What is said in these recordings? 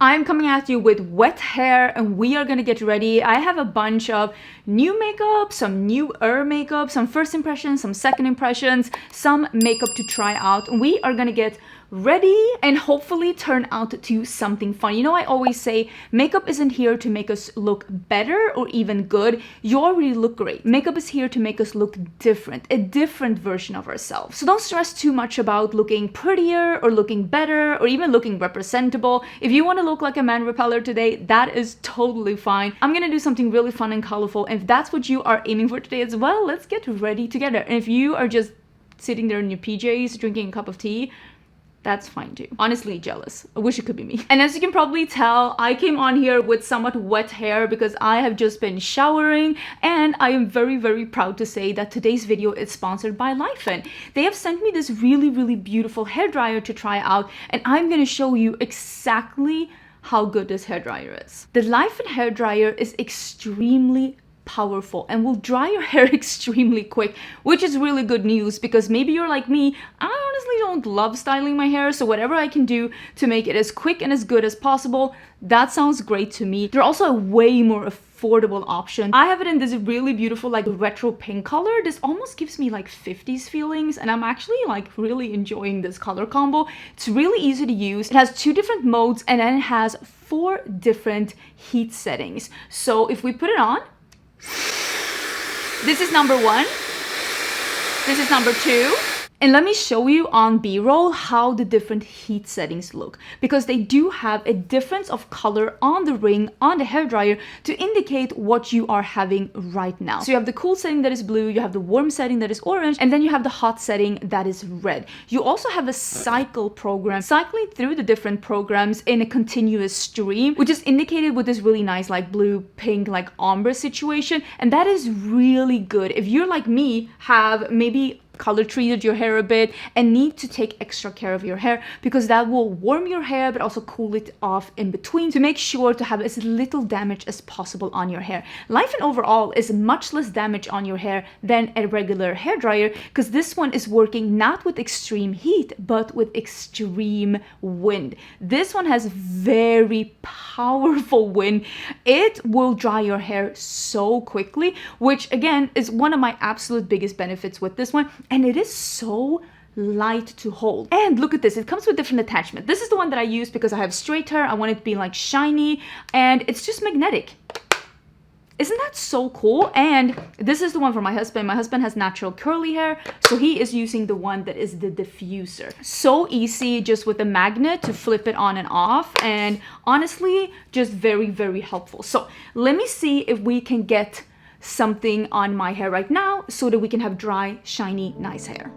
I'm coming at you with wet hair and we are gonna get ready. I have a bunch of new makeup, some newer makeup, some first impressions, some second impressions, some makeup to try out. And we are gonna get ready and hopefully turn out to something fun. You know, I always say makeup isn't here to make us look better or even good. You already look great. Makeup is here to make us look different, a different version of ourselves. So don't stress too much about looking prettier or looking better or even looking representable. If you want to look like a man repeller today, that is totally fine. I'm gonna do something really fun and colorful. And if that's what you are aiming for today as well, let's get ready together. And if you are just sitting there in your PJs drinking a cup of tea, that's fine too. Honestly, jealous. I wish it could be me. And as you can probably tell, I came on here with somewhat wet hair because I have just been showering, and I am very, very proud to say that today's video is sponsored by LILO. They have sent me this really, really beautiful hairdryer to try out, and I'm gonna show you exactly how good this hairdryer is. The LILO hairdryer is extremely powerful and will dry your hair extremely quick, which is really good news because maybe you're like me. I honestly don't love styling my hair, so whatever I can do to make it as quick and as good as possible, that sounds great to me. They're also a way more affordable option. I have it in this really beautiful like retro pink color. This almost gives me like 50s feelings, and I'm actually like really enjoying this color combo. It's really easy to use. It has 2 different modes and then it has 4 different heat settings. So if we put it on, this is number 1, this is number 2, and let me show you on B-roll how the different heat settings look, because they do have a difference of color on the ring on the hairdryer to indicate what you are having right now. So you have the cool setting that is blue, you have the warm setting that is orange, and then you have the hot setting that is red. You also have a cycle program, cycling through the different programs in a continuous stream, which is indicated with this really nice like blue, pink, like ombre situation, and that is really good. If you're like me, have maybe color treated your hair a bit and need to take extra care of your hair, because that will warm your hair but also cool it off in between to make sure to have as little damage as possible on your hair. LILO overall is much less damage on your hair than a regular hairdryer, because this one is working not with extreme heat but with extreme wind. This one has very powerful wind. It will dry your hair so quickly, which again is one of my absolute biggest benefits with this one. And it is so light to hold. And look at this, it comes with different attachment. This is the one that I use because I have straight hair. I want it to be like shiny, and it's just magnetic. Isn't that so cool? And this is the one for my husband. My husband has natural curly hair, so he is using the one that is the diffuser. So easy just with a magnet to flip it on and off, and honestly, just very, very helpful. So let me see if we can get something on my hair right now so that we can have dry, shiny, nice hair.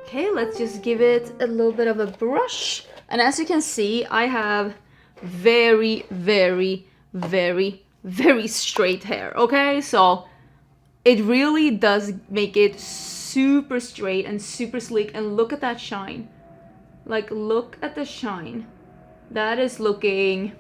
Okay, let's just give it a little bit of a brush. And as you can see, I have very, very, very, very straight hair, okay? So it really does make it super straight and super sleek. And look at that shine. Like, look at the shine. That is looking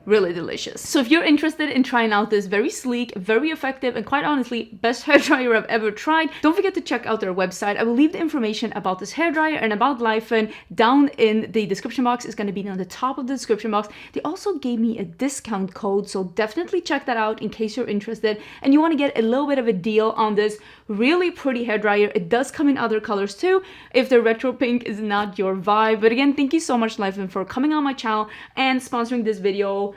really delicious. So if you're interested in trying out this very sleek, very effective, and quite honestly, best hairdryer I've ever tried, don't forget to check out their website. I will leave the information about this hairdryer and about LILO down in the description box. It's going to be on the top of the description box. They also gave me a discount code, so definitely check that out in case you're interested and you want to get a little bit of a deal on this really pretty hairdryer. It does come in other colors too, if the retro pink is not your vibe. But again, thank you so much, LILO, for coming on my channel and sponsoring this video.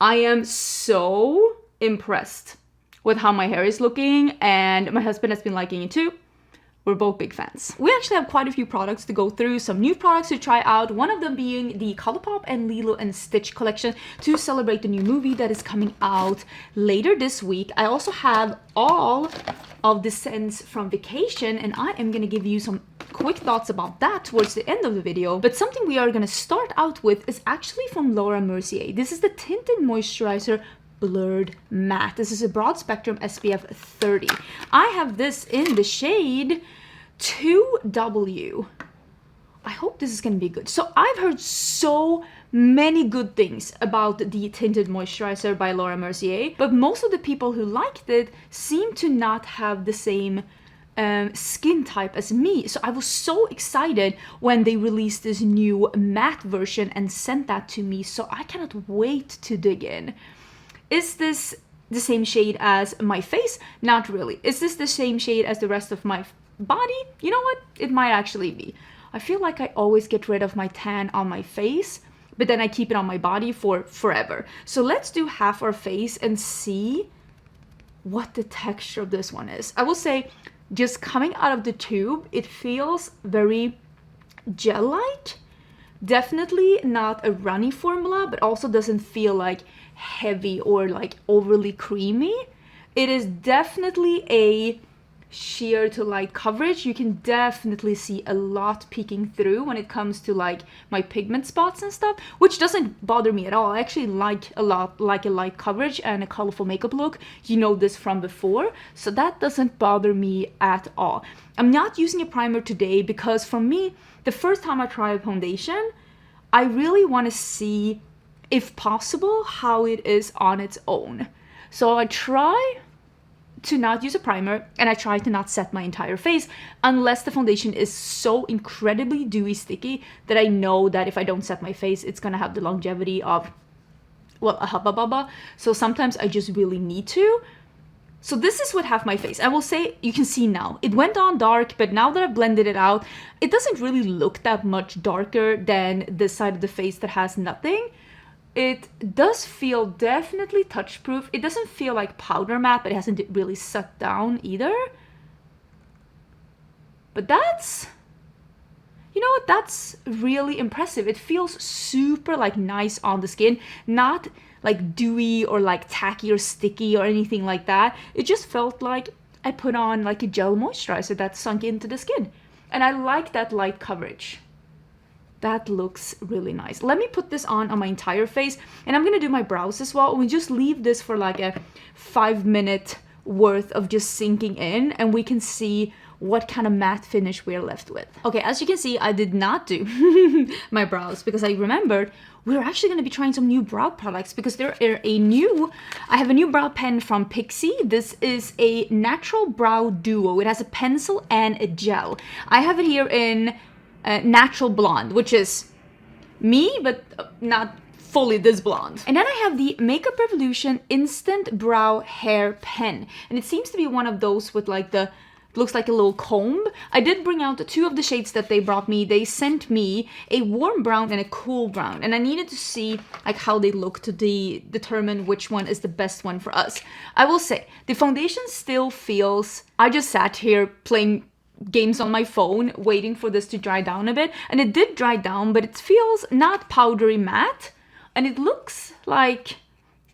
I am so impressed with how my hair is looking, and my husband has been liking it too. We're both big fans. We actually have quite a few products to go through, some new products to try out, one of them being the COLOURPOP and LILO and Stitch collection to celebrate the new movie that is coming out later this week. I also have all of the scents from vacation, and I am gonna give you some quick thoughts about that towards the end of the video. But something we are gonna start out with is actually from Laura Mercier. This is the Tinted Moisturizer Blurred Matte. This is a broad spectrum SPF 30. I have this in the shade 2W. I hope this is gonna be good. So I've heard so many good things about the tinted moisturizer by Laura Mercier, but most of the people who liked it seem to not have the same skin type as me. So I was so excited when they released this new matte version and sent that to me. So I cannot wait to dig in. Is this the same shade as my face? Not really. Is this the same shade as the rest of my body? You know what? It might actually be. I feel like I always get rid of my tan on my face, but then I keep it on my body for forever. So let's do half our face and see what the texture of this one is. I will say, just coming out of the tube, it feels very gel-like. Definitely not a runny formula, but also doesn't feel like heavy or like overly creamy. It is definitely a sheer to light coverage. You can definitely see a lot peeking through when it comes to like my pigment spots and stuff, which doesn't bother me at all. I actually like a light coverage and a colorful makeup look. You know this from before, so that doesn't bother me at all. I'm not using a primer today because for me, the first time I try a foundation, I really want to see, if possible, how it is on its own. So I try to not use a primer, and I try to not set my entire face unless the foundation is so incredibly dewy sticky that I know that if I don't set my face, it's gonna have the longevity of, well, a hubba bubba. So sometimes I just really need to. So this is what half my face. I will say, you can see now, it went on dark, but now that I've blended it out, it doesn't really look that much darker than this side of the face that has nothing. It does feel definitely touch proof. It doesn't feel like powder matte, but it hasn't really sucked down either. But that's, you know what, that's really impressive. It feels super like nice on the skin, not like dewy or like tacky or sticky or anything like that. It just felt like I put on like a gel moisturizer that sunk into the skin. And I like that light coverage. That looks really nice. Let me put this on my entire face, and I'm gonna do my brows as well. We just leave this for like a 5-minute worth of just sinking in, and we can see what kind of matte finish we're left with. Okay, as you can see, I did not do my brows because I remembered we're actually going to be trying some new brow products because I have a new brow pen from Pixi. This is a natural brow duo. It has a pencil and a gel. I have it here in natural blonde, which is me, but not fully this blonde. And then I have the Makeup Revolution Instant Brow Hair Pen, and it seems to be one of those with like the, looks like a little comb. I did bring out 2 of the shades that they brought me. They sent me a warm brown and a cool brown, and I needed to see like how they look to determine which one is the best one for us. I will say the foundation still feels, I just sat here playing games on my phone waiting for this to dry down a bit, and it did dry down, but it feels not powdery matte, and it looks like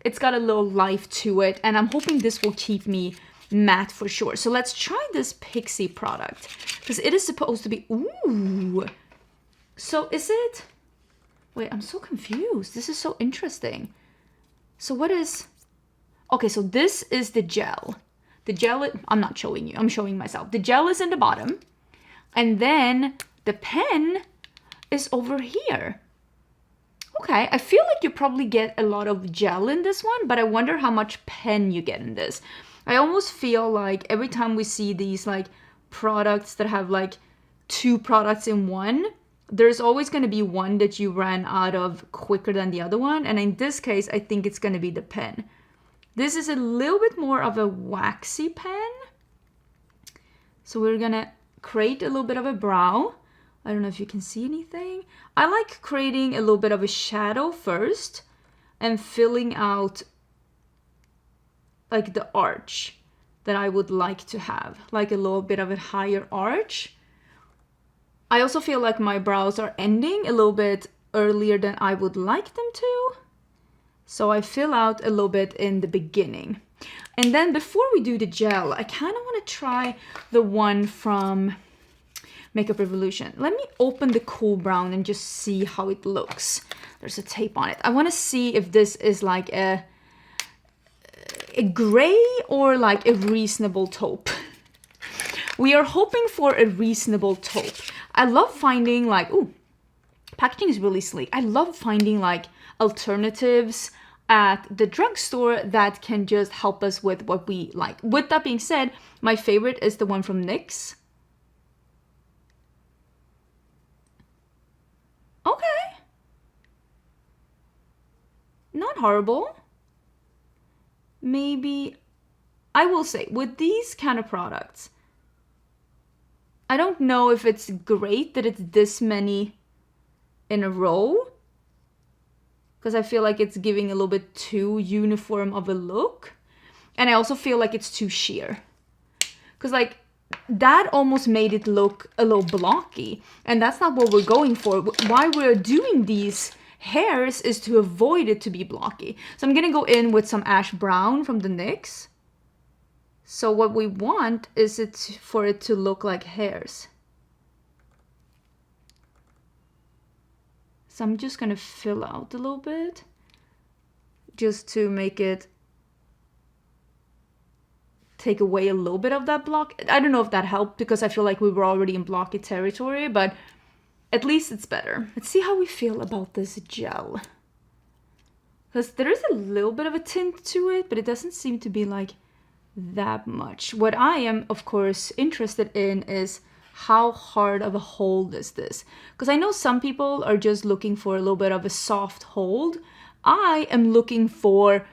it's got a little life to it, and I'm hoping this will keep me matte for sure. So let's try this Pixi product because it is supposed to be, ooh, so is it, wait, I'm so confused. This is so interesting. So what is, okay, so this is the gel. The gel, I'm not showing you, I'm showing myself. The gel is in the bottom, and then the pen is over here. Okay, I feel like you probably get a lot of gel in this one, but I wonder how much pen you get in this. I almost feel like every time we see these like products that have like 2 products in one, there's always going to be one that you ran out of quicker than the other one. And in this case, I think it's going to be the pen. This is a little bit more of a waxy pen. So we're going to create a little bit of a brow. I don't know if you can see anything. I like creating a little bit of a shadow first and filling out like the arch that I would like to have, like a little bit of a higher arch. I also feel like my brows are ending a little bit earlier than I would like them to. So I fill out a little bit in the beginning. And then before we do the gel, I kind of want to try the one from Makeup Revolution. Let me open the cool brown and just see how it looks. There's a tape on it. I want to see if this is like a gray or like a reasonable taupe. We are hoping for a reasonable taupe. I love finding like, ooh, packaging is really sleek. I love finding like alternatives. at the drugstore that can just help us with what we like. With that being said, my favorite is the one from NYX. Okay. Not horrible. Maybe, I will say, with these kind of products, I don't know if it's great that it's this many in a row, because I feel like it's giving a little bit too uniform of a look. And I also feel like it's too sheer. Because like, that almost made it look a little blocky. And that's not what we're going for. Why we're doing these hairs is to avoid it to be blocky. So I'm going to go in with some ash brown from the NYX. So what we want is for it to look like hairs. So I'm just going to fill out a little bit just to make it take away a little bit of that block. I don't know if that helped because I feel like we were already in blocky territory, but at least it's better. Let's see how we feel about this gel. Because there is a little bit of a tint to it, but it doesn't seem to be like that much. What I am, of course, interested in is how hard of a hold is this? Because I know some people are just looking for a little bit of a soft hold. I am looking for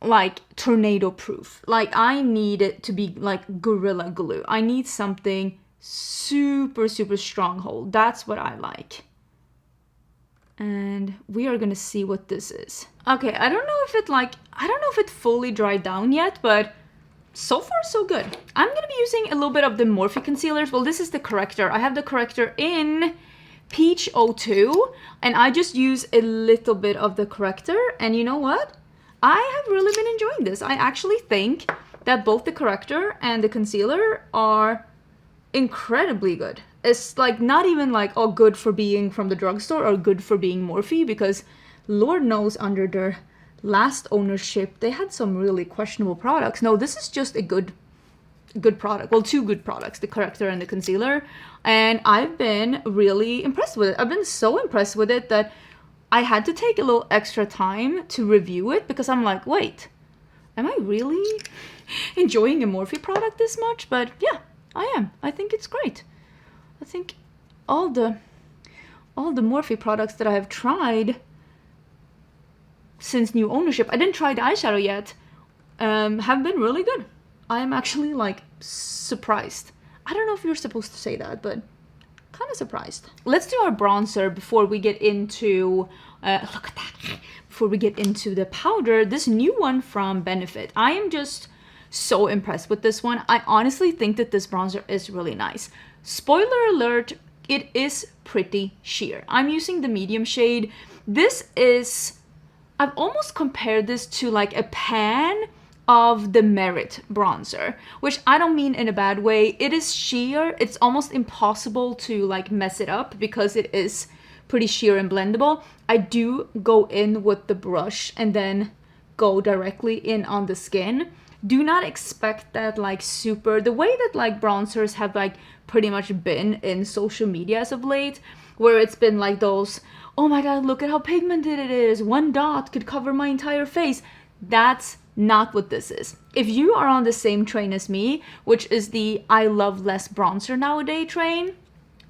like tornado proof. Like I need it to be like Gorilla Glue. I need something super, super strong hold. That's what I like. And we are gonna see what this is. Okay, I don't know if it fully dried down yet, but so far so good. I'm gonna be using a little bit of the Morphe concealers. Well, this is the corrector. I have the corrector in Peach 02, and I just use a little bit of the corrector. And you know what? I have really been enjoying this. I actually think that both the corrector and the concealer are incredibly good. It's like not even like, oh, good for being from the drugstore or good for being Morphe, because Lord knows under their last ownership they had some really questionable products. No, this is just a good product. Well, two good products, the corrector and the concealer, and I've been really impressed with it. I've been so impressed with it that I had to take a little extra time to review it, because I'm like, wait, am I really enjoying a Morphe product this much? But yeah, I am. I think it's great. I think all the Morphe products that I have tried since new ownership, I didn't try the eyeshadow yet, have been really good. I am actually like surprised. I don't know if you're supposed to say that, but kind of surprised. Let's do our bronzer before we get into, look at that, before we get into the powder. This new one from Benefit. I am just so impressed with this one. I honestly think that this bronzer is really nice. Spoiler alert, it is pretty sheer. I'm using the medium shade. This is, I've almost compared this to like a pan of the Merit bronzer, which I don't mean in a bad way. It is sheer. It's almost impossible to like mess it up because it is pretty sheer and blendable. I do go in with the brush and then go directly in on the skin. Do not expect that like super, the way that like bronzers have like pretty much been in social media as of late, where it's been like those, oh my god, look at how pigmented it is, one dot could cover my entire face. That's not what this is. If you are on the same train as me, which is the I love less bronzer nowadays train,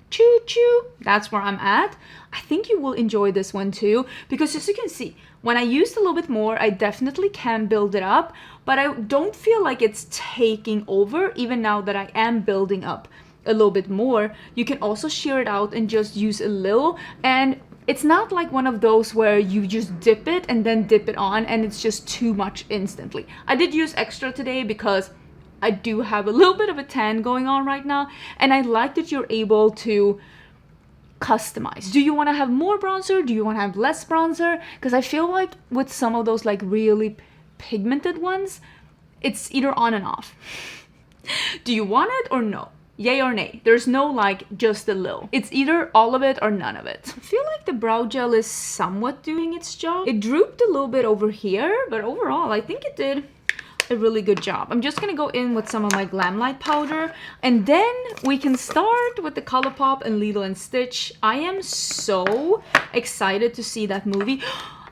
choo choo, that's where I'm at. I think you will enjoy this one too, because as you can see, when I used a little bit more, I definitely can build it up, but I don't feel like it's taking over. Even now that I am building up a little bit more, you can also shear it out and just use a little, and it's not like one of those where you just dip it and then dip it on and it's just too much instantly. I did use extra today because I do have a little bit of a tan going on right now, and I like that you're able to customize. Do you want to have more bronzer? Do you want to have less bronzer? Because I feel like with some of those like really pigmented ones, it's either on and off. Do you want it or no? Yay or nay? There's no like just a little. It's either all of it or none of it. I feel like the brow gel is somewhat doing its job. It drooped a little bit over here, but overall I think it did a really good job. I'm just gonna go in with some of my Glam Light powder, and then we can start with the ColourPop and Lilo and Stitch. I am so excited to see that movie.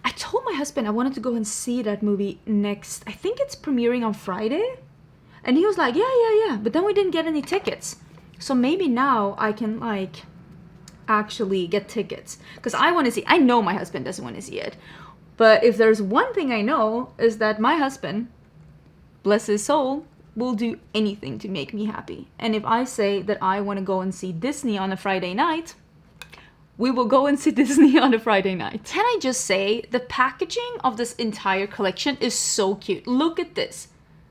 I told my husband I wanted to go and see that movie next. I think it's premiering on Friday. And he was like, yeah. But then we didn't get any tickets. So maybe now I can like actually get tickets. Because I want to see, I know my husband doesn't want to see it. But if there's one thing I know is that my husband, bless his soul, will do anything to make me happy. And if I say that I want to go and see Disney on a Friday night, we will go and see Disney on a Friday night. Can I just say, the packaging of this entire collection is so cute. Look at this.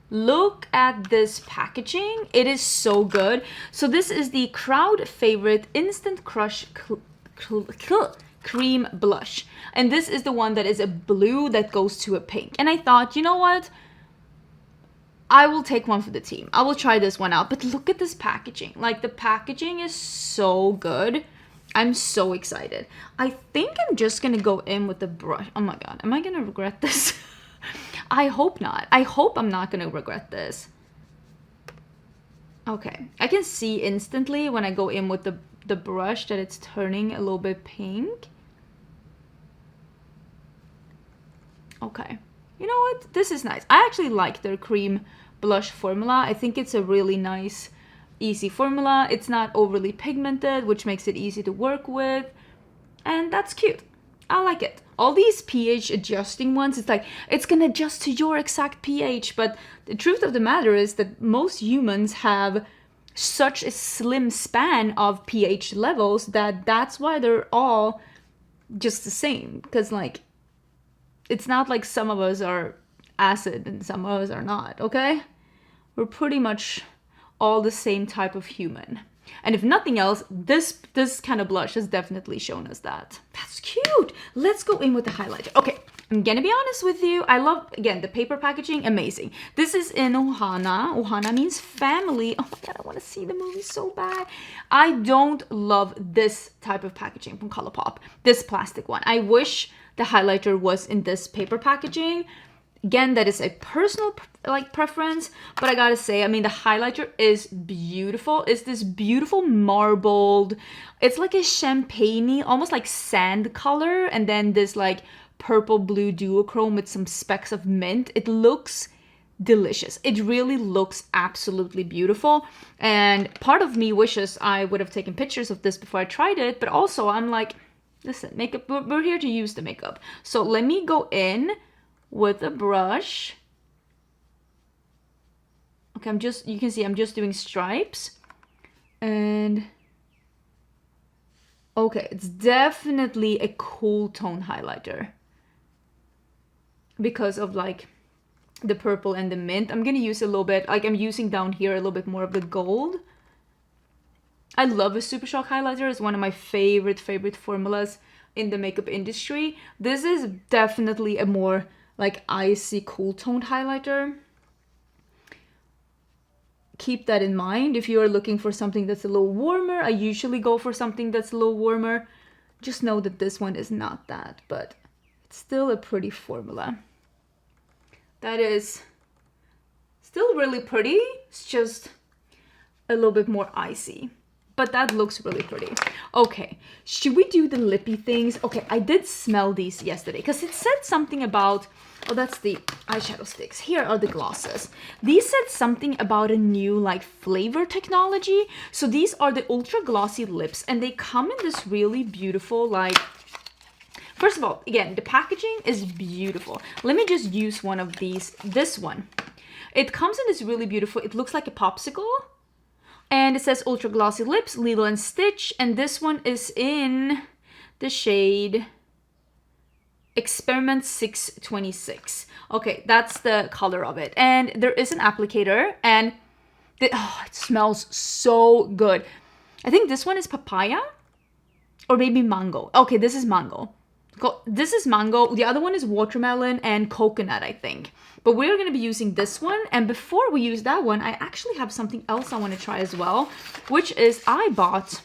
Look at this packaging. It is so good. So this is the crowd favorite Instant Crush Cream Blush. And this is the one that is a blue that goes to a pink. And I thought, you know what? I will take one for the team. I will try this one out. But look at this packaging. Like, the packaging is so good. I'm so excited. I think I'm just gonna go in with the brush. Oh my god, am I gonna regret this? I hope not. I hope I'm not gonna regret this. Okay, I can see instantly when I go in with the brush that it's turning a little bit pink. Okay, you know what? This is nice. I actually like their cream blush formula. I think it's a really nice, easy formula. It's not overly pigmented, which makes it easy to work with. And that's cute. I like it. All these pH adjusting ones, it's like, it's gonna adjust to your exact pH. But the truth of the matter is that most humans have such a slim span of pH levels that that's why they're all just the same. Because like, it's not like some of us are acid and some of us are not, okay? We're pretty much all the same type of human. And if nothing else, this kind of blush has definitely shown us that. That's cute. Let's go in with the highlighter. Okay, I'm gonna be honest with you. I love, again, the paper packaging, amazing. This is in Ohana. Ohana means family. Oh my god, I want to see the movie so bad. I don't love this type of packaging from ColourPop, this plastic one. I wish the highlighter was in this paper packaging. Again, that is a personal preference, but I gotta say, I mean, the highlighter is beautiful. It's this beautiful marbled, it's like a champagne-y, almost like sand color, and then this like purple blue duochrome with some specks of mint. It looks delicious. It really looks absolutely beautiful. And part of me wishes I would have taken pictures of this before I tried it, but also I'm like, listen, makeup, we're here to use the makeup. So let me go in with a brush. Okay, you can see I'm just doing stripes. And okay, it's definitely a cool tone highlighter because of like the purple and the mint. I'm gonna use a little bit, like I'm using down here a little bit more of the gold. I love a Super Shock highlighter. It's one of my favorite formulas in the makeup industry. This is definitely a more like icy cool toned highlighter. Keep that in mind. If you are looking for something that's a little warmer, I usually go for something that's a little warmer. Just know that this one is not that, but it's still a pretty formula. That is still really pretty. It's just a little bit more icy. But that looks really pretty. Okay, should we do the lippy things? Okay, I did smell these yesterday because it said something about, oh, that's the eyeshadow sticks. Here are the glosses. These said something about a new like flavor technology. So these are the ultra glossy lips and they come in this really beautiful like, first of all, again, the packaging is beautiful. Let me just use one of these, this one. It comes in this really beautiful, it looks like a popsicle. And it says Ultra Glossy Lips, Lilo and Stitch. And this one is in the shade Experiment 626. Okay, that's the color of it. And there is an applicator. And it smells so good. I think this one is papaya. Or maybe mango. Okay, this is mango. This is mango. The other one is watermelon and coconut, I think. But we're going to be using this one. And before we use that one, I actually have something else I want to try as well, which is I bought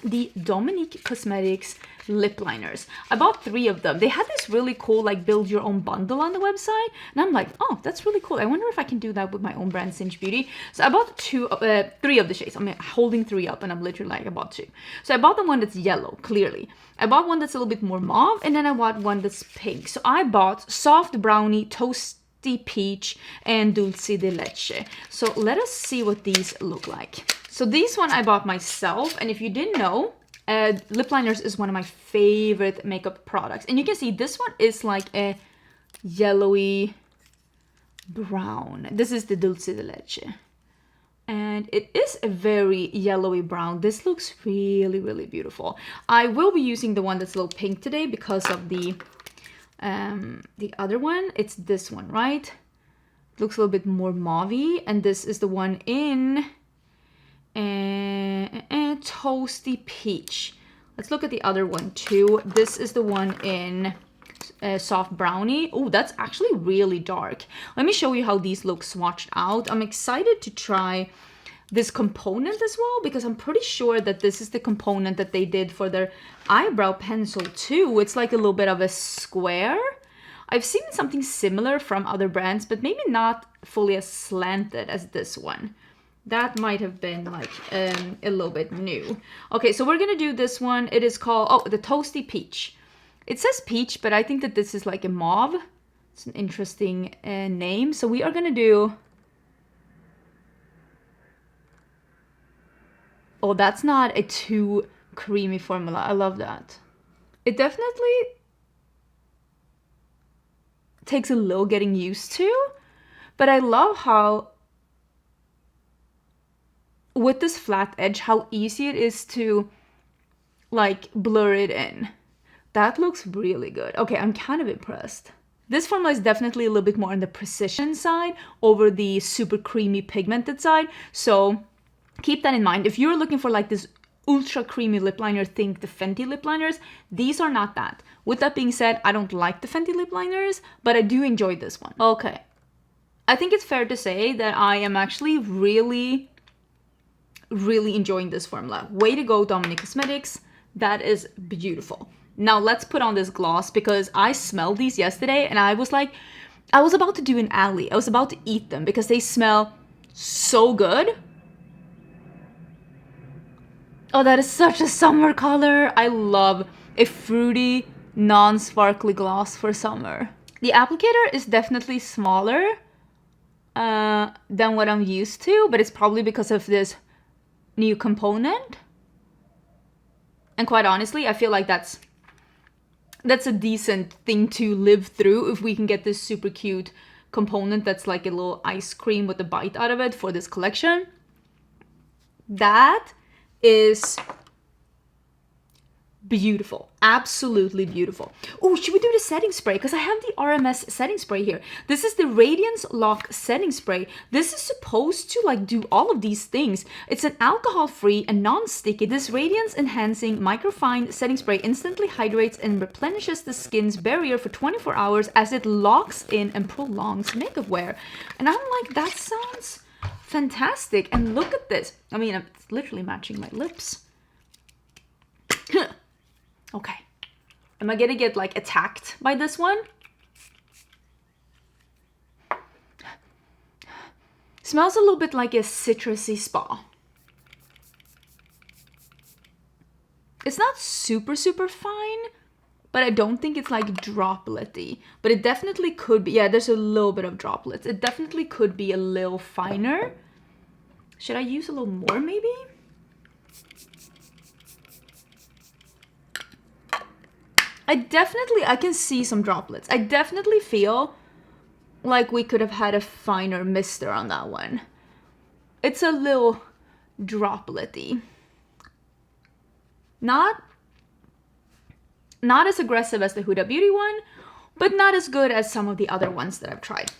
the Nomad Cosmetics lip liners. I bought 3 of them. They had this really cool like build your own bundle on the website, and I'm like, oh, that's really cool. I wonder if I can do that with my own brand, Cinch Beauty. So I bought 3 of the shades. I'm holding 3 up, and I'm literally like, I bought 2. So I bought the one that's yellow, clearly. I bought one that's a little bit more mauve, and then I bought one that's pink. So I bought Soft Brownie, Toasty Peach, and Dulce de Leche. So let us see what these look like. So these one I bought myself, and if you didn't know, lip liners is one of my favorite makeup products. And you can see this one is like a yellowy brown. This is the Dulce de Leche. And it is a very yellowy brown. This looks really, really beautiful. I will be using the one that's a little pink today because of the other one. It's this one, right? It looks a little bit more mauvey. And this is the one in Toasty Peach. Let's look at the other one too. This is the one in Soft Brownie. Oh, that's actually really dark. Let me show you how these look swatched out. I'm excited to try this component as well, because I'm pretty sure that this is the component that they did for their eyebrow pencil too. It's like a little bit of a square. I've seen something similar from other brands, but maybe not fully as slanted as this one. That might have been like a little bit new. Okay, so we're gonna do this one. It is called, oh, the Toasty Peach. It says peach, but I think that this is like a mauve. It's an interesting name. So we are gonna do, oh, that's not a too creamy formula. I love that. It definitely takes a little getting used to, but I love how with this flat edge, how easy it is to like blur it in. That looks really good. Okay, I'm kind of impressed. This formula is definitely a little bit more on the precision side over the super creamy pigmented side. So keep that in mind. If you're looking for like this ultra creamy lip liner, think the Fenty lip liners. These are not that. With that being said, I don't like the Fenty lip liners, but I do enjoy this one. Okay. I think it's fair to say that I am actually really enjoying this formula. Way to go, Nomad Cosmetics. That is beautiful. Now let's put on this gloss, because I smelled these yesterday and I was like, I was about to do an alley. I was about to eat them because they smell so good. Oh, that is such a summer color. I love a fruity, non-sparkly gloss for summer. The applicator is definitely smaller than what I'm used to, but it's probably because of this new component. And quite honestly, I feel like that's a decent thing to live through if we can get this super cute component that's like a little ice cream with a bite out of it for this collection. That is beautiful. Absolutely beautiful. Oh, should we do the setting spray? Because I have the RMS setting spray here. This is the Radiance Lock setting spray. This is supposed to like do all of these things. It's an alcohol-free and non-sticky. This radiance enhancing microfine setting spray instantly hydrates and replenishes the skin's barrier for 24 hours as it locks in and prolongs makeup wear. And I'm like, that sounds fantastic. And look at this. I mean, it's literally matching my lips. Okay, am I gonna get like attacked by this one? Smells a little bit like a citrusy spa. It's not super fine, but I don't think it's like droplet-y. But it definitely could be, yeah, there's a little bit of droplets. It definitely could be a little finer. Should I use a little more maybe? I can see some droplets. I definitely feel like we could have had a finer mister on that one. It's a little droplet-y. Not as aggressive as the Huda Beauty one, but not as good as some of the other ones that I've tried.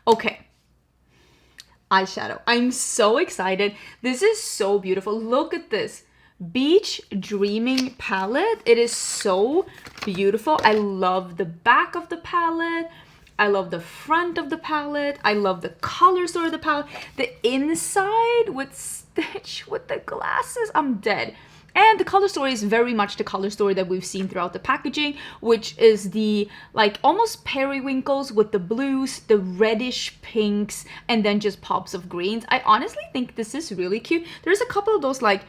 Okay. Eyeshadow. I'm so excited. This is so beautiful. Look at this. Beach Dreaming palette. It is so beautiful. I love the back of the palette. I love the front of the palette. I love the color story of the palette. The inside with Stitch with the glasses. I'm dead. And the color story is very much the color story that we've seen throughout the packaging, which is the like almost periwinkles with the blues, the reddish pinks, and then just pops of greens. I honestly think this is really cute. There's a couple of those like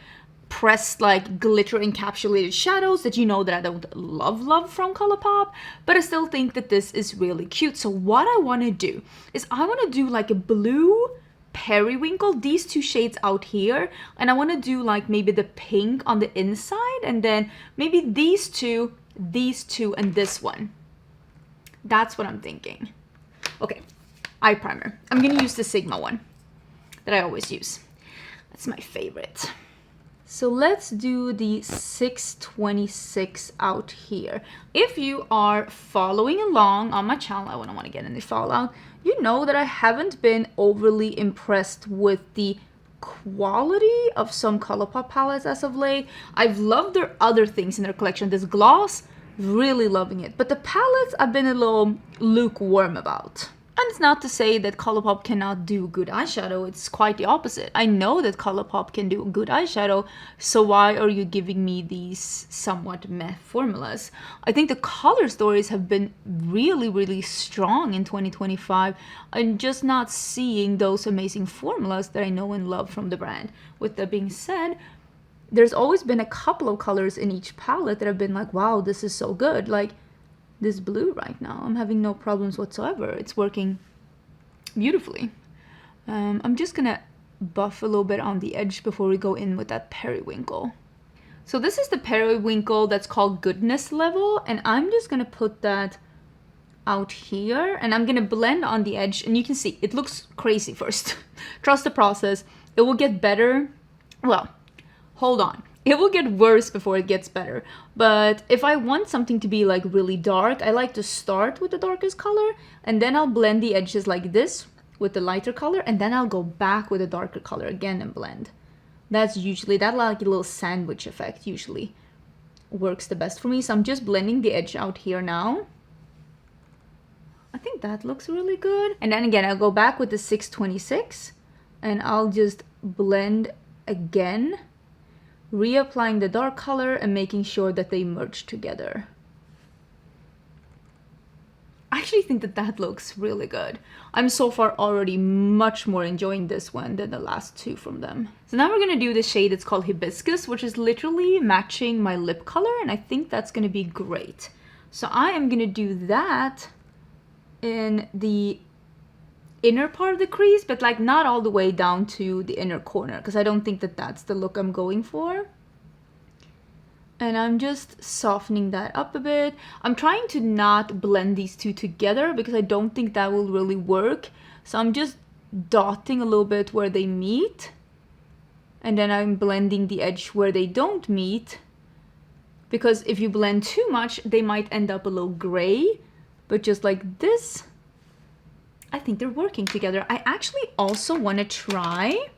pressed like glitter encapsulated shadows that you know that I don't love from ColourPop, but I still think that this is really cute. So what I want to do is I want to do like a blue periwinkle, these two shades out here, and I want to do like maybe the pink on the inside, and then maybe these two, and this one. That's what I'm thinking. Okay, eye primer. I'm gonna use the Sigma one that I always use. That's my favorite. So let's do the 626 out here. If you are following along on my channel, I wouldn't want to get any fallout, you know that I haven't been overly impressed with the quality of some ColourPop palettes as of late. I've loved their other things in their collection. This gloss, really loving it. But the palettes I've been a little lukewarm about. And it's not to say that ColourPop cannot do good eyeshadow, it's quite the opposite. I know that ColourPop can do good eyeshadow, so why are you giving me these somewhat meh formulas? I think the color stories have been really strong in 2025. I'm just not seeing those amazing formulas that I know and love from the brand. With that being said, there's always been a couple of colors in each palette that have been like, wow, this is so good. Like, this blue right now, I'm having no problems whatsoever. It's working beautifully. I'm just gonna buff a little bit on the edge before we go in with that periwinkle. So this is the periwinkle that's called Goodness Level, and I'm just gonna put that out here, and I'm gonna blend on the edge, and you can see it looks crazy first. Trust the process. It will get better. Well, hold on. It will get worse before it gets better. But if I want something to be like really dark, I like to start with the darkest color, and then I'll blend the edges like this with the lighter color, and then I'll go back with a darker color again and blend. That's usually, that like a little sandwich effect usually works the best for me. So I'm just blending the edge out here now. I think that looks really good. And then again, I'll go back with the 626, and I'll just blend again, reapplying the dark color and making sure that they merge together. I actually think that that looks really good. I'm so far already much more enjoying this one than the last two from them. So now we're gonna do the shade that's called Hibiscus, which is literally matching my lip color, and I think that's gonna be great. So I am gonna do that in the inner part of the crease, but like not all the way down to the inner corner, because I don't think that that's the look I'm going for. And I'm just softening that up a bit. I'm trying to not blend these two together because I don't think that will really work. So I'm just dotting a little bit where they meet, and then I'm blending the edge where they don't meet, because if you blend too much, they might end up a little gray. But just like this, I think they're working together. I actually also want to try,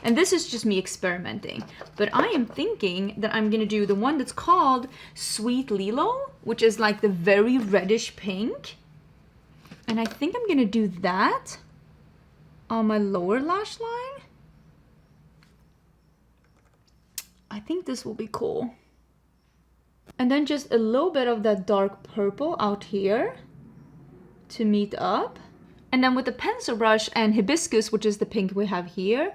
and this is just me experimenting, but I am thinking that I'm going to do the one that's called Sweet LILO, which is like the very reddish pink. And I think I'm going to do that on my lower lash line. I think this will be cool. And then just a little bit of that dark purple out here to meet up. And then with the pencil brush and Hibiscus, which is the pink we have here,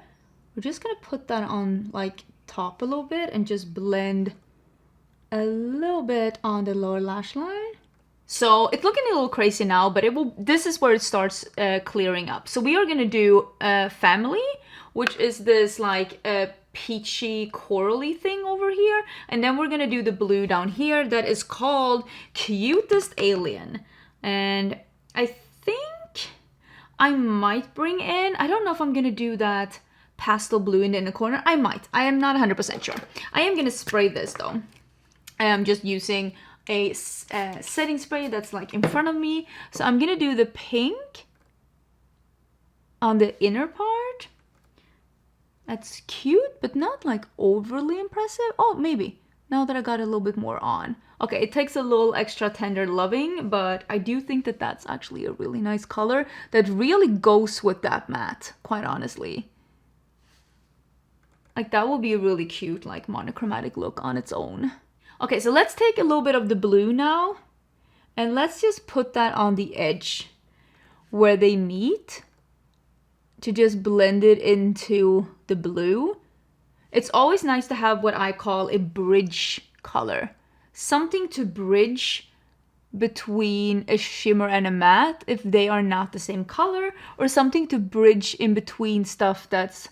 we're just gonna put that on like top a little bit and just blend a little bit on the lower lash line. So it's looking a little crazy now, but this is where it starts clearing up. So we are gonna do Family, which is this like peachy corally thing over here. And then we're gonna do the blue down here that is called Cutest Alien. And I think I might bring in, I don't know if I'm gonna do that pastel blue in the inner corner. I might. I am not 100% sure. I am gonna spray this though. I am just using a setting spray that's like in front of me. So I'm gonna do the pink on the inner part. That's cute, but not like overly impressive. Oh, maybe. Now that I got a little bit more on. Okay, it takes a little extra tender loving, but I do think that that's actually a really nice color that really goes with that matte, quite honestly. Like that will be a really cute, like monochromatic look on its own. Okay, so let's take a little bit of the blue now. And let's just put that on the edge where they meet to just blend it into the blue. It's always nice to have what I call a bridge color. Something to bridge between a shimmer and a matte if they are not the same color, or something to bridge in between stuff that's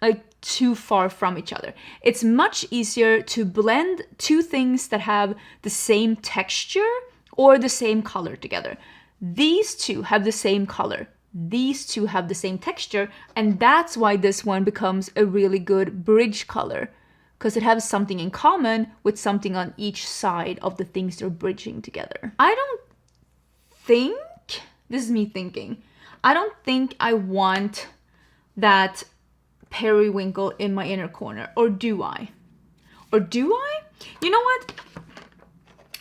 like too far from each other. It's much easier to blend two things that have the same texture or the same color together. These two have the same color. These two have the same texture, and that's why this one becomes a really good bridge color, because it has something in common with something on each side of the things they're bridging together. I don't think, this is me thinking, I don't think I want that periwinkle in my inner corner, or do I? Or do I? You know what?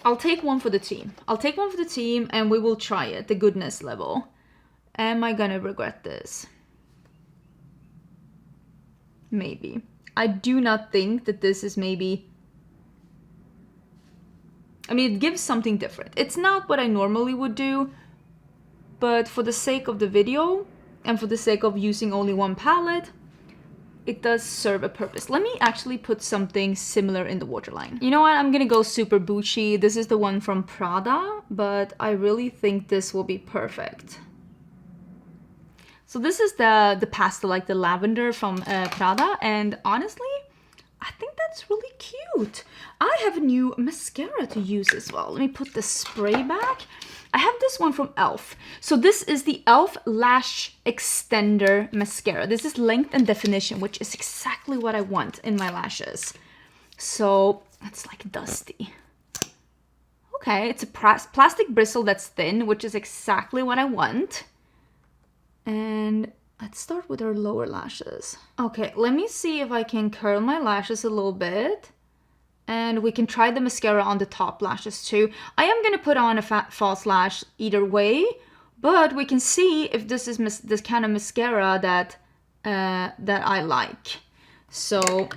I'll take one for the team. I'll take one for the team and we will try it, the goodness level. Am I gonna regret this? Maybe. I do not think that this is maybe... I mean, it gives something different. It's not what I normally would do, but for the sake of the video and for the sake of using only one palette, it does serve a purpose. Let me actually put something similar in the waterline. You know what? I'm gonna go super Bucci. This is the one from Prada, but I really think this will be perfect. So this is the pastel, like the lavender from Prada, and honestly, I think that's really cute. I have a new mascara to use as well. Let me put the spray back. I have this one from e.l.f. So this is the e.l.f. Lash Extender Mascara. This is length and definition, which is exactly what I want in my lashes. So it's like dusty. Okay, it's a plastic bristle that's thin, which is exactly what I want. And let's start with our lower lashes. Okay, let me see if I can curl my lashes a little bit. And we can try the mascara on the top lashes too. I am going to put on a false lash either way, but we can see if this is this kind of mascara that I like. So,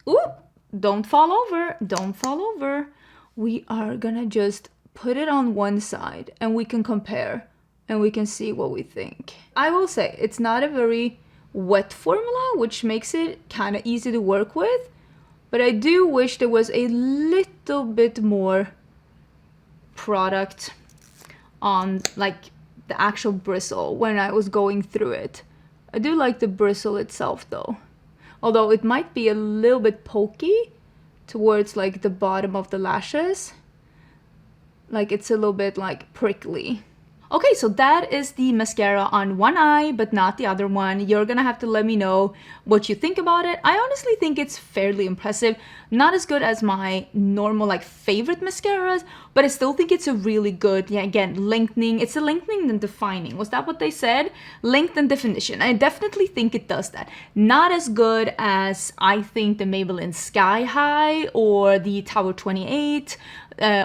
ooh, don't fall over, don't fall over. We are gonna just put it on one side and we can compare and we can see what we think. I will say it's not a very wet formula, which makes it kind of easy to work with. But I do wish there was a little bit more product on like the actual bristle when I was going through it. I do like the bristle itself though. Although it might be a little bit pokey towards like the bottom of the lashes. Like it's a little bit like prickly. Okay, so that is the mascara on one eye, but not the other one. You're gonna have to let me know what you think about it. I honestly think it's fairly impressive. Not as good as my normal like favorite mascaras, but I still think it's a really good, yeah, again, lengthening. It's a lengthening and defining. Was that what they said? Length and definition. I definitely think it does that. Not as good as I think the Maybelline Sky High or the Tower 28.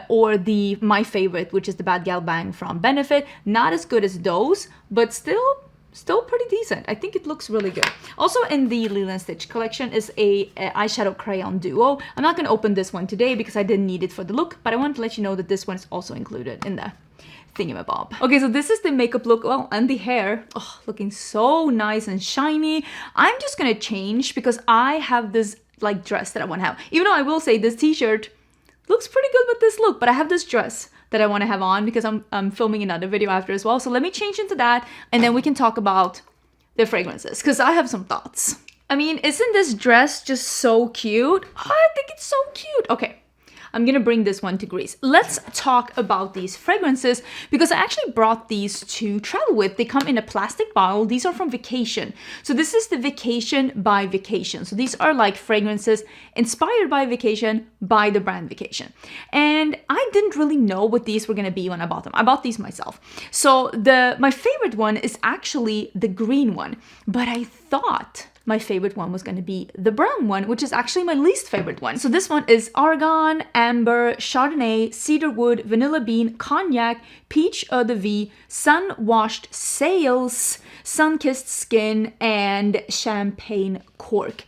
Or my favorite, which is the Bad Gal Bang from Benefit. Not as good as those, but still pretty decent. I think it looks really good. Also in the Lilo & Stitch collection is a eyeshadow crayon duo. I'm not gonna open this one today because I didn't need it for the look, but I wanted to let you know that this one is also included in the thingamabob. Okay, so this is the makeup look, well, and the hair. Oh, looking so nice and shiny. I'm just gonna change because I have this like dress that I wanna have. Even though I will say this t-shirt looks pretty good with this look, but I have this dress that I want to have on because I'm filming another video after as well. So let me change into that and then we can talk about the fragrances because I have some thoughts. I mean, isn't this dress just so cute? Oh, I think it's so cute. Okay, I'm gonna bring this one to Greece. Let's talk about these fragrances because I actually brought these to travel with. They come in a plastic bottle. These are from Vacation. So this is the Vacation by Vacation. So these are like fragrances inspired by Vacation by the brand Vacation. And I didn't really know what these were gonna be when I bought them. I bought these myself. So my favorite one is actually the green one, but I thought my favorite one was going to be the brown one, which is actually my least favorite one. So this one is argan, amber, chardonnay, cedarwood, vanilla bean, cognac, peach eau de vie, sun-washed sails, sun-kissed skin, and champagne cork.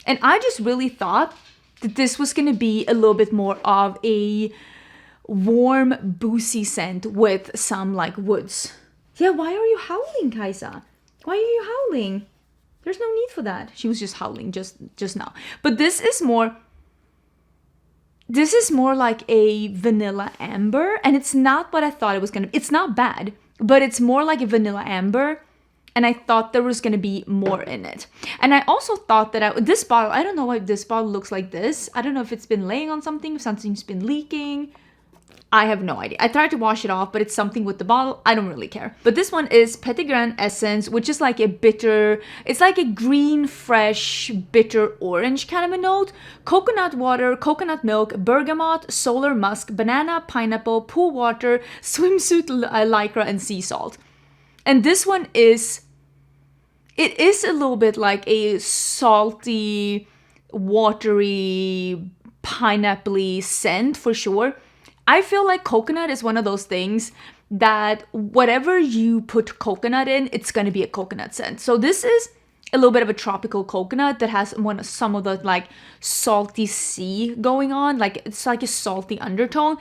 And I just really thought that this was going to be a little bit more of a warm, boozy scent with some like woods. Yeah, why are you howling, Kaisa? Why are you howling? There's no need for that. She was just howling just now. But this is more like a vanilla amber, and it's not what I thought it was gonna be. It's not bad, but it's more like a vanilla amber, and I thought there was gonna be more in it. And I also thought that this bottle, I don't know why this bottle looks like this. I don't know if it's been laying on something, if something's been leaking. I have no idea. I tried to wash it off, but it's something with the bottle. I don't really care. But this one is Petit Grain Essence, which is like a bitter, it's like a green, fresh, bitter orange kind of a note. Coconut water, coconut milk, bergamot, solar musk, banana, pineapple, pool water, swimsuit lycra, and sea salt. And this one is, it is a little bit like a salty, watery, pineapple-y scent for sure. I feel like coconut is one of those things that whatever you put coconut in, it's going to be a coconut scent. So this is a little bit of a tropical coconut that has some of the like salty sea going on. Like it's like a salty undertone.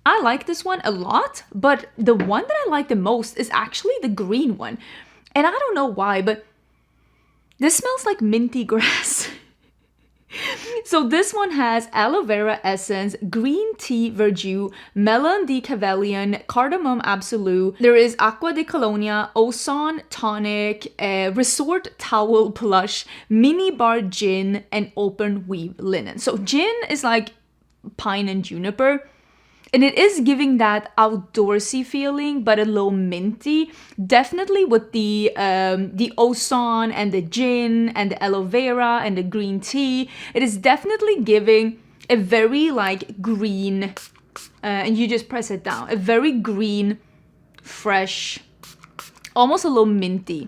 I like this one a lot, but the one that I like the most is actually the green one. And I don't know why, but this smells like minty grass. So this one has aloe vera essence, green tea verjus, melon de cavalion, cardamom absolute. There is aqua de colonia, ozone tonic, resort towel plush, mini bar gin, and open weave linen. So gin is like pine and juniper. And it is giving that outdoorsy feeling, but a little minty. Definitely with the ozone and the gin and the aloe vera and the green tea. It is definitely giving a very like green, and you just press it down. A very green, fresh, almost a little minty.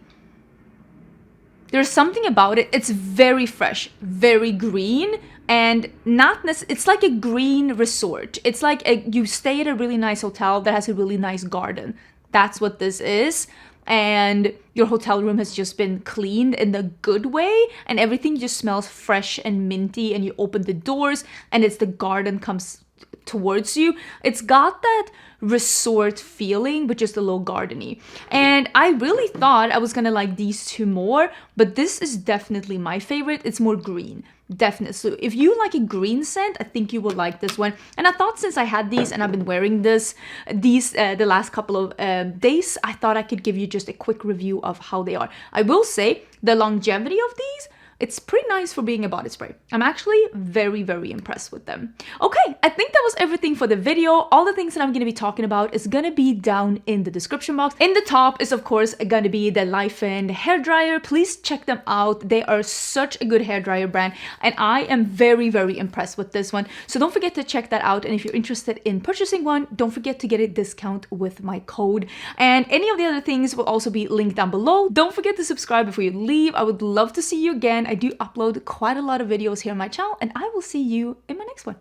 There's something about it. It's very fresh, very green. And not necessarily, it's like a green resort. It's like you stay at a really nice hotel that has a really nice garden. That's what this is. And your hotel room has just been cleaned in the good way. And everything just smells fresh and minty. And you open the doors and it's the garden comes towards you. It's got that resort feeling, but just a little gardeny. And I really thought I was gonna like these two more, but this is definitely my favorite. It's more green. Definitely. So if you like a green scent, I think you will like this one. And I thought since I had these and I've been wearing these the last couple of days, I thought I could give you just a quick review of how they are. I will say the longevity of these, it's pretty nice for being a body spray. I'm actually very, very impressed with them. Okay, I think that was everything for the video. All the things that I'm going to be talking about is going to be down in the description box. In the top is, of course, going to be the Lifen hairdryer. Please check them out. They are such a good hairdryer brand, and I am very, very impressed with this one. So don't forget to check that out. And if you're interested in purchasing one, don't forget to get a discount with my code. And any of the other things will also be linked down below. Don't forget to subscribe before you leave. I would love to see you again. I do upload quite a lot of videos here on my channel, and I will see you in my next one.